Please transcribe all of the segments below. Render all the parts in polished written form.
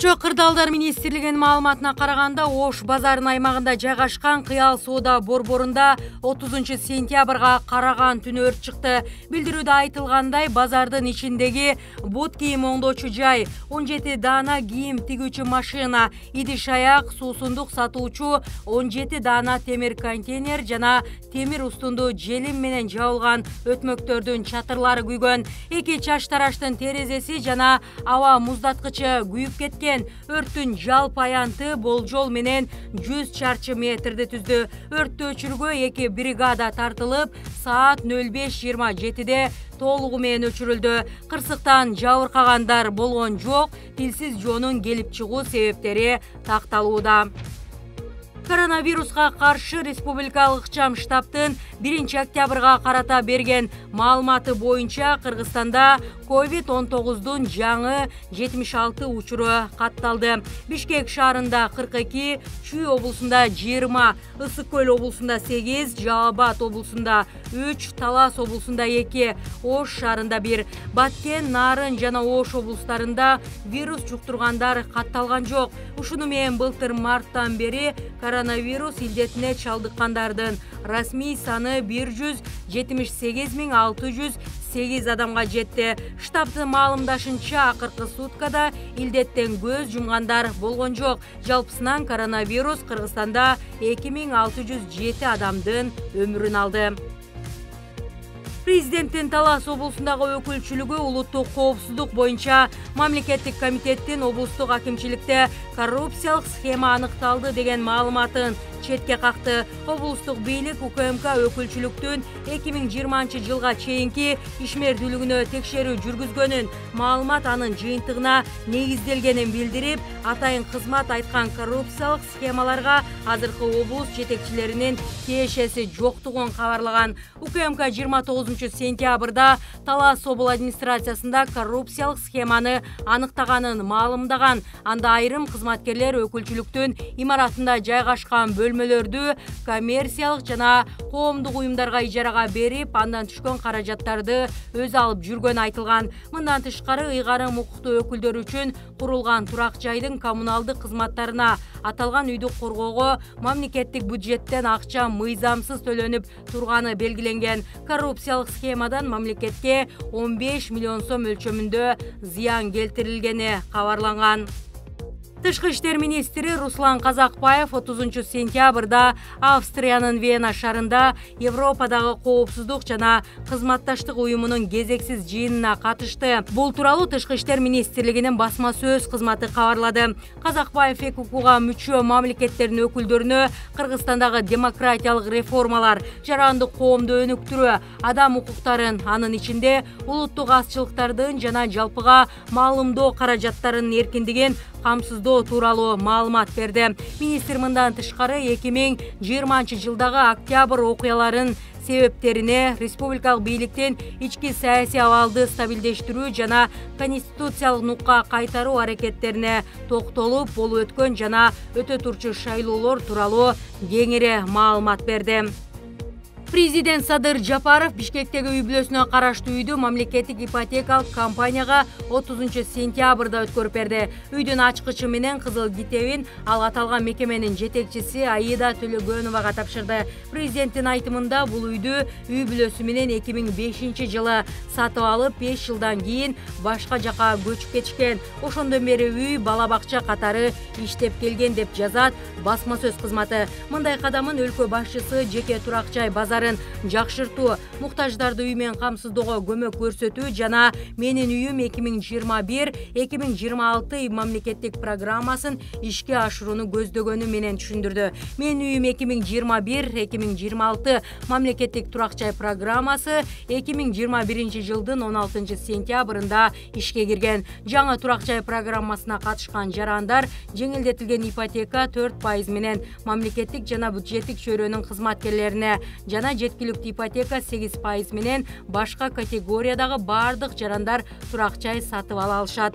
Көчө кырдаалдар министрлигинин маалыматына караганда, Ош базарынын аймагында жайгашкан Кыял соода борборунда 30 сентябрга караган түнү өрт чыкты. Билдирүүдө айтылгандай, базардын ичиндеги бут кийим оңдоочу жай, 17 даана кийим тигүүчү машина, идиш аяк, суусундук сатуучу 17 даана темир контейнер жана темир устунду желим менен жабылган өтмөктөрдүн чатырлары күйгөн. Эки чач тараштын терезеси жана аба муздаткычы күйүп кеткен. Өрттүн жалпы аянты болжол менен 100 чарчы метрди түздү. Өрттү өчүрүүгө 2 бригада тартылып, саат 05:27-де толугу менен өчүрүлдү. Кырсыктан жабыркагандар болгон жок. Тилсиз жоонун келип чыгуу себептери такталууда. Коронавируска каршы республикалык ыкчам штабтын 1 октябрга карата берген маалыматы боюнча Кыргызстанда COVID-19 жаңы 76 учуру катталды. Бишкек шаарында 42, Чүй облусунда 20, Ысык көл облусунда 8, Жалал Абад облусунда 3, Талас облусунда 2, Ош шаарында 1, Баткен, Нарын жана Ош облустарында вирус жуктургандар катталган жок. Ушуну менен былтыр марттан бери коронавирус илдетине чалдыккандардын расмий саны 178.608 адамга жетти. Штабтын маалымдашынча, акыркы суткада илдеттен көз жумгандар болгон жок. Жалпысынан коронавирус Кыргызстанда 2607 адамдын өмүрүн алды. Президенттин Талас облусундагы өкүлчүлүгү улуттук коопсуздук боюнча мамлекеттик комитеттин облустук акимчиликте коррупциялык схема аныкталды деген маалыматын четке какты. Облустук бийлик УКМК өкүлчүлүктүн 2020 жылга чейинки ишмердүүлүгүнө текшерүү жүргүзгөнүн, маалымат анын жыйынтыгына негизделгенин билдирип, атайын кызмат айткан коррупциялык схемаларга азыркы облус жетекчилеринин тиешеси жоктугун кабарлаган. УКМК 29 сентябрда Талас обул администрациясында коррупциялык схеманы аныктаганын маалымдаган. Анда айрым кызматкерлер өкүлчүлүктүн имаратында жайгашкан бөлмөлөрдү коммерциялык жана коомдук уюмдарга ижарага берип, андан түшкөн каражаттарды өз алып жүргөнү айтылган. Мындан тышкары, ыйгарым укуктуу өкүлдөр үчүн курулган турак жайдын коммуналдык кызматтарына аталган үйдү коргоого мамлекеттик бюджеттен акча мыйзамсыз төлөнүп турганы белгиленген. Коррупциялык схемадан мамлекетке 15 миллион сом өлчөмүндө зыян келтирилгени кабарланган. Тышкы иштер министри Руслан Казакбаев 30 сентябрда Австриянын Вена шаарында Европадагы коопсуздук жана кызматташтык уюмунун кезексиз жыйынына катышты. Бул тууралуу Тышкы иштер министрлигинин басма сөз кызматы кабарлады. Казакбаев ЭКУга мүчө мамлекеттердин өкүлдөрүнө Кыргызстандагы демократиялык реформалар, жарандык коомду өнүктүрүү, адам укуктарын, анын ичинде улуттук азчылыктардын жана жалпыга маалымдоо каражаттарынын эркиндигин камсыздоо тууралуу маалымат берди. Министр мындан тышкары 2020 жылдагы октябрь окуяларын себептерине, республикалык бийликтин ички саясий абалды стабилдештирүү жана конституциялык нукка кайтаруу аракеттерине токтолуп, болуп өткөн жана өтө турчу шайлоолор тууралуу кеңири маалымат берди. Президент Садыр Жапаров Бишкектеги үй бүлөсүнө караштуу үйдү мамлекеттик ипотекалык компанияга 30 сентябрда өткөрүп берди. Үйдүн ачкычы менен кызыл китебин ал аталган мекеменин жетекчиси Аида Төлөгөновага тапшырды. Президенттин айтымында, бул үйдү үй бүлөсү менен 2005 жылы сатып алып, 5 жылдан кийин башка жака көчүп кетишкен. Ошондон бери үй бала бакча катары иштеп келген деп жазат басма сөз кызматы. Мындай кадамын өлкө башчысы жеке турак жай базар жакшыртуу, муктаждарды үй менен камсыздоого көмөк көрсөтүү жана Менин үйүм 2021-2026 мамлекеттик программасын ишке ашырууну көздөгөнү менен түшүндүрдү. Менин үйүм 2021-2026 мамлекеттик турак жай программасы 2021 жылдын 16 сентябрында ишке кирген. Жаңы турак жай программасына катышкан жарандар жеңилдетилген ипотека 4% менен, мамлекеттик жана бюджеттик чөйрөнүн кызматкерлерине жана жеткиликтүү ипотека 8% менен башка категориядагы бардык жарандар турак жай сатып ала алышат.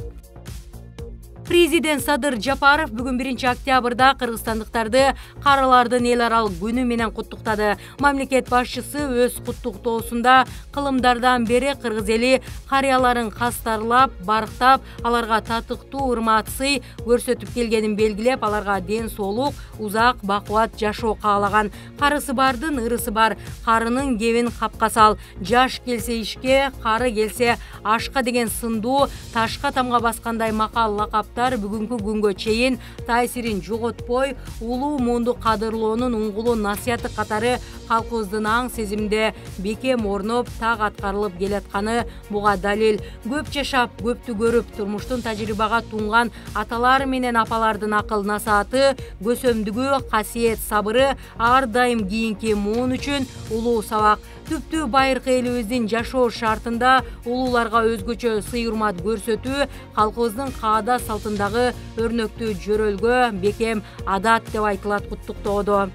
Президент Садыр Жапаров бүгүн 1-октябрда кыргызстандыктарды карылардын эл аралык күнү менен куттуктады. Мамлекет башчысы өз куттуктоосунда кылымдардан бери кыргыз эли карыяларын кастарлап, барктап, аларга татыктуу урмат-сый көрсөтүп келгенин белгилеп, аларга ден соолук, узак бакубат жашоо каалаган. Карысы бардын ырысы бар, карынын кебин капка сал. Жаш келсе ишке, кары келсе ашка деген сындуу ташка тамга баскандай макал лакаптар бүгүнкү күнгө чейин таасирин жоготпой, улуу муунду кадырлоонун уңгулуу насыяты катары калкыбыздын аң сезимде бекем орноп, так аткарылып келатканы буга далил. Көп жашап, көптү көрүп, турмуштун тажрыйбага тунган аталар менен апалардын акыл насааты, көсөмдүгү, касиет, сабыры ар дайым кийинки муун үчүн улуу сабак. Түптүү байыркы элибиздин жашоо шартында улууларга өзгөчө сый-урмат көрсөтүү калкыбыздын каада салтындагы өрнөктүү жөрөлгө, бекем адат деп айтылат куттуктоодо.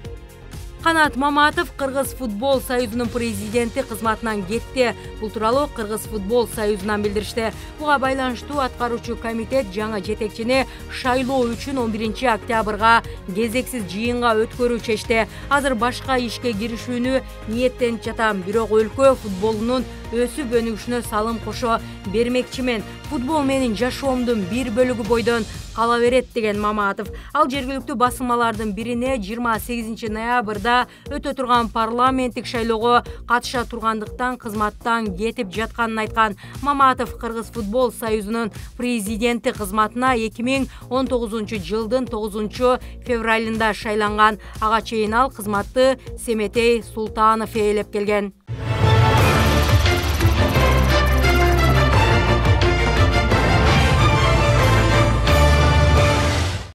Канат Маматов Кыргыз футбол союзунун президенти кызматынан кетти. Бул тууралуу Кыргыз футбол союзунан билдиришти. Буга байланыштуу аткаруучу комитет жаңы жетекчини шайлоо үчүн 11-октябрга кезексиз жыйынга өткөрүү чечти. Азыр башка ишке киришүүнү ниеттенип жатам, бирок өлкө футболунун өсүп өнүгүшүнө салым кошо бермекчимен. Футбол менин жашоомдун бир бөлүгү бойдон кала берет деген Маматов. Ал жергиликтүү басылмалардын бирине 28 ноябрда өтө турган парламенттик шайлоого катыша тургандыктан кызматтан кетип жатканын айткан. Маматов Кыргыз футбол союзунун президенти кызматына 2019 жылдын 9 февралында шайланган. Ага чейин ал кызматты Семетей Султанов ээлеп келген.